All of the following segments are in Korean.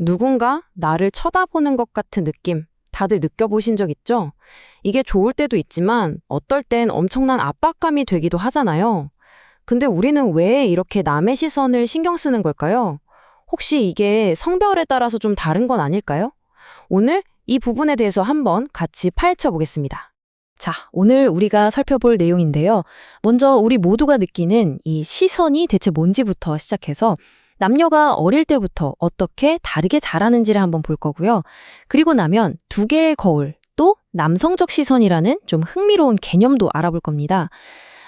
누군가 나를 쳐다보는 것 같은 느낌, 다들 느껴보신 적 있죠? 이게 좋을 때도 있지만 어떨 땐 엄청난 압박감이 되기도 하잖아요. 근데 우리는 왜 이렇게 남의 시선을 신경 쓰는 걸까요? 혹시 이게 성별에 따라서 좀 다른 건 아닐까요? 오늘 이 부분에 대해서 한번 같이 파헤쳐 보겠습니다. 자, 오늘 우리가 살펴볼 내용인데요. 먼저 우리 모두가 느끼는 이 시선이 대체 뭔지부터 시작해서 남녀가 어릴 때부터 어떻게 다르게 자라는지를 한번 볼 거고요. 그리고 나면 두 개의 거울, 또 남성적 시선이라는 좀 흥미로운 개념도 알아볼 겁니다.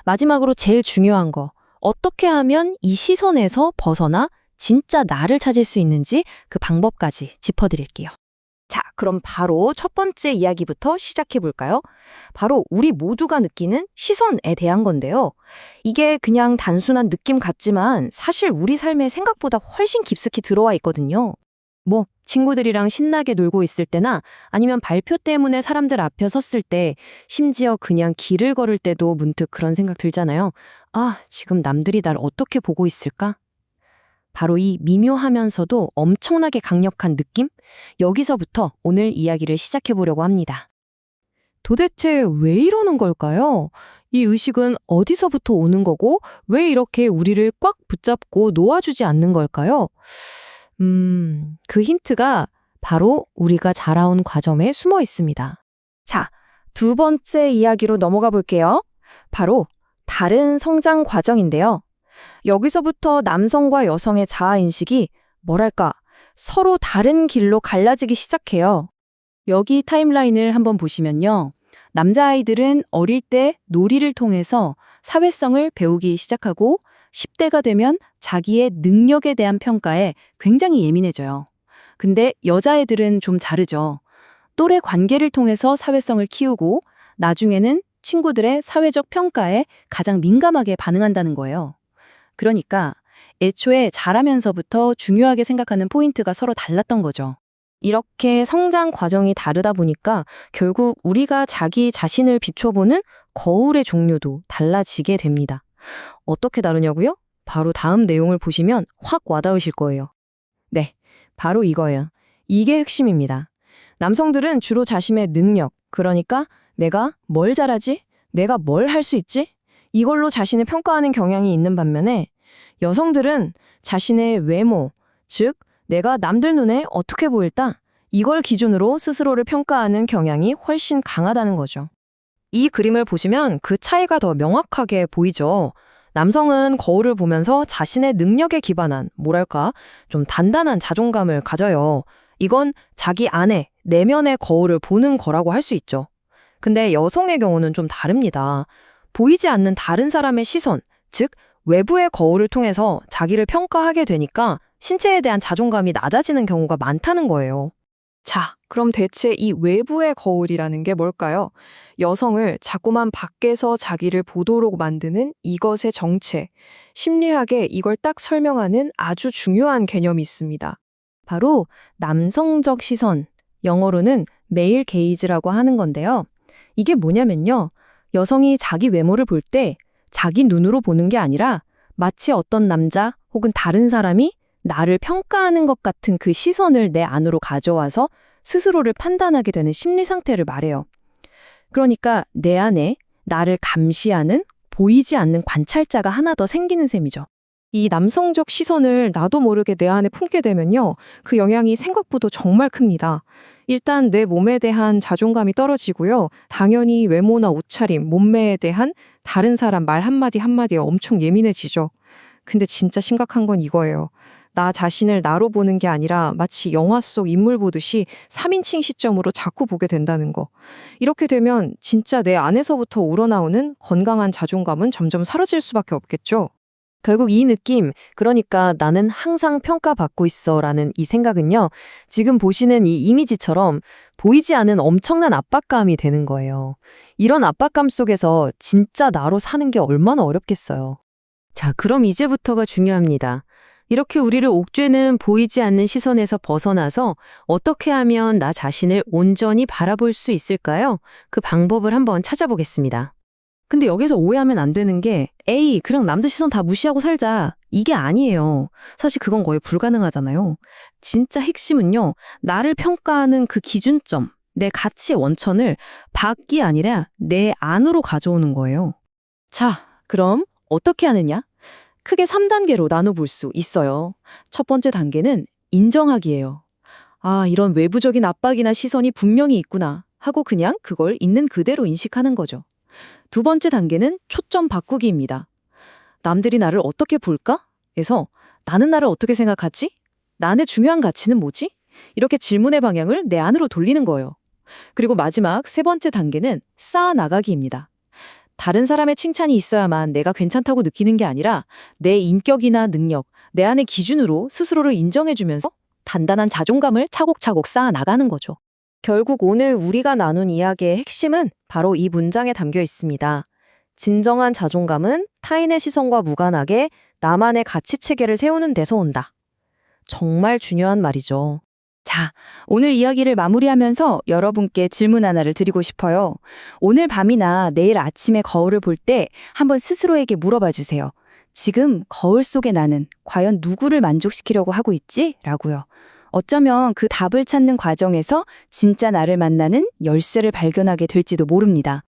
마지막으로 제일 중요한 거, 어떻게 하면 이 시선에서 벗어나 진짜 나를 찾을 수 있는지 그 방법까지 짚어드릴게요. 자, 그럼 바로 첫 번째 이야기부터 시작해 볼까요? 바로 우리 모두가 느끼는 시선에 대한 건데요. 이게 그냥 단순한 느낌 같지만 사실 우리 삶에 생각보다 훨씬 깊숙이 들어와 있거든요. 뭐 친구들이랑 신나게 놀고 있을 때나 아니면 발표 때문에 사람들 앞에 섰을 때, 심지어 그냥 길을 걸을 때도 문득 그런 생각 들잖아요. 아, 지금 남들이 날 어떻게 보고 있을까? 바로 이 미묘하면서도 엄청나게 강력한 느낌? 여기서부터 오늘 이야기를 시작해 보려고 합니다. 도대체 왜 이러는 걸까요? 이 의식은 어디서부터 오는 거고 왜 이렇게 우리를 꽉 붙잡고 놓아주지 않는 걸까요? 그 힌트가 바로 우리가 자라온 과정에 숨어 있습니다. 자, 두 번째 이야기로 넘어가 볼게요. 바로 다른 성장 과정인데요. 여기서부터 남성과 여성의 자아인식이 뭐랄까 서로 다른 길로 갈라지기 시작해요. 여기 타임라인을 한번 보시면요. 남자아이들은 어릴 때 놀이를 통해서 사회성을 배우기 시작하고 10대가 되면 자기의 능력에 대한 평가에 굉장히 예민해져요. 근데 여자애들은 좀 다르죠. 또래 관계를 통해서 사회성을 키우고 나중에는 친구들의 사회적 평가에 가장 민감하게 반응한다는 거예요. 그러니까 애초에 자라면서부터 중요하게 생각하는 포인트가 서로 달랐던 거죠. 이렇게 성장 과정이 다르다 보니까 결국 우리가 자기 자신을 비춰보는 거울의 종류도 달라지게 됩니다. 어떻게 다르냐고요? 바로 다음 내용을 보시면 확 와닿으실 거예요. 네, 바로 이거예요. 이게 핵심입니다. 남성들은 주로 자신의 능력, 그러니까 내가 뭘 잘하지? 내가 뭘 할 수 있지? 이걸로 자신을 평가하는 경향이 있는 반면에 여성들은 자신의 외모, 즉 내가 남들 눈에 어떻게 보일까? 이걸 기준으로 스스로를 평가하는 경향이 훨씬 강하다는 거죠. 이 그림을 보시면 그 차이가 더 명확하게 보이죠. 남성은 거울을 보면서 자신의 능력에 기반한, 뭐랄까, 좀 단단한 자존감을 가져요. 이건 자기 안에, 내면의 거울을 보는 거라고 할 수 있죠. 근데 여성의 경우는 좀 다릅니다. 보이지 않는 다른 사람의 시선, 즉 외부의 거울을 통해서 자기를 평가하게 되니까 신체에 대한 자존감이 낮아지는 경우가 많다는 거예요. 자, 그럼 대체 이 외부의 거울이라는 게 뭘까요? 여성을 자꾸만 밖에서 자기를 보도록 만드는 이것의 정체, 심리학에 이걸 딱 설명하는 아주 중요한 개념이 있습니다. 바로 남성적 시선, 영어로는 메일 게이즈라고 하는 건데요. 이게 뭐냐면요. 여성이 자기 외모를 볼 때 자기 눈으로 보는 게 아니라 마치 어떤 남자 혹은 다른 사람이 나를 평가하는 것 같은 그 시선을 내 안으로 가져와서 스스로를 판단하게 되는 심리 상태를 말해요. 그러니까 내 안에 나를 감시하는 보이지 않는 관찰자가 하나 더 생기는 셈이죠. 이 남성적 시선을 나도 모르게 내 안에 품게 되면요. 그 영향이 생각보다 정말 큽니다. 일단 내 몸에 대한 자존감이 떨어지고요. 당연히 외모나 옷차림, 몸매에 대한 다른 사람 말 한마디 한마디에 엄청 예민해지죠. 근데 진짜 심각한 건 이거예요. 나 자신을 나로 보는 게 아니라 마치 영화 속 인물 보듯이 3인칭 시점으로 자꾸 보게 된다는 거. 이렇게 되면 진짜 내 안에서부터 우러나오는 건강한 자존감은 점점 사라질 수밖에 없겠죠. 결국 이 느낌, 그러니까 나는 항상 평가받고 있어 라는 이 생각은요. 지금 보시는 이 이미지처럼 보이지 않은 엄청난 압박감이 되는 거예요. 이런 압박감 속에서 진짜 나로 사는 게 얼마나 어렵겠어요. 자, 그럼 이제부터가 중요합니다. 이렇게 우리를 옥죄는 보이지 않는 시선에서 벗어나서 어떻게 하면 나 자신을 온전히 바라볼 수 있을까요? 그 방법을 한번 찾아보겠습니다. 근데 여기서 오해하면 안 되는 게 에이, 그냥 남들 시선 다 무시하고 살자. 이게 아니에요. 사실 그건 거의 불가능하잖아요. 진짜 핵심은요. 나를 평가하는 그 기준점, 내 가치의 원천을 밖이 아니라 내 안으로 가져오는 거예요. 자, 그럼 어떻게 하느냐? 크게 3단계로 나눠볼 수 있어요. 첫 번째 단계는 인정하기예요. 아, 이런 외부적인 압박이나 시선이 분명히 있구나 하고 그냥 그걸 있는 그대로 인식하는 거죠. 두 번째 단계는 초점 바꾸기입니다. 남들이 나를 어떻게 볼까? 에서 나는 나를 어떻게 생각하지? 나의 중요한 가치는 뭐지? 이렇게 질문의 방향을 내 안으로 돌리는 거예요. 그리고 마지막 세 번째 단계는 쌓아나가기입니다. 다른 사람의 칭찬이 있어야만 내가 괜찮다고 느끼는 게 아니라 내 인격이나 능력, 내 안의 기준으로 스스로를 인정해주면서 단단한 자존감을 차곡차곡 쌓아나가는 거죠. 결국 오늘 우리가 나눈 이야기의 핵심은 바로 이 문장에 담겨 있습니다. 진정한 자존감은 타인의 시선과 무관하게 나만의 가치 체계를 세우는 데서 온다. 정말 중요한 말이죠. 자, 오늘 이야기를 마무리하면서 여러분께 질문 하나를 드리고 싶어요. 오늘 밤이나 내일 아침에 거울을 볼 때 한번 스스로에게 물어봐 주세요. 지금 거울 속의 나는 과연 누구를 만족시키려고 하고 있지? 라고요. 어쩌면 그 답을 찾는 과정에서 진짜 나를 만나는 열쇠를 발견하게 될지도 모릅니다.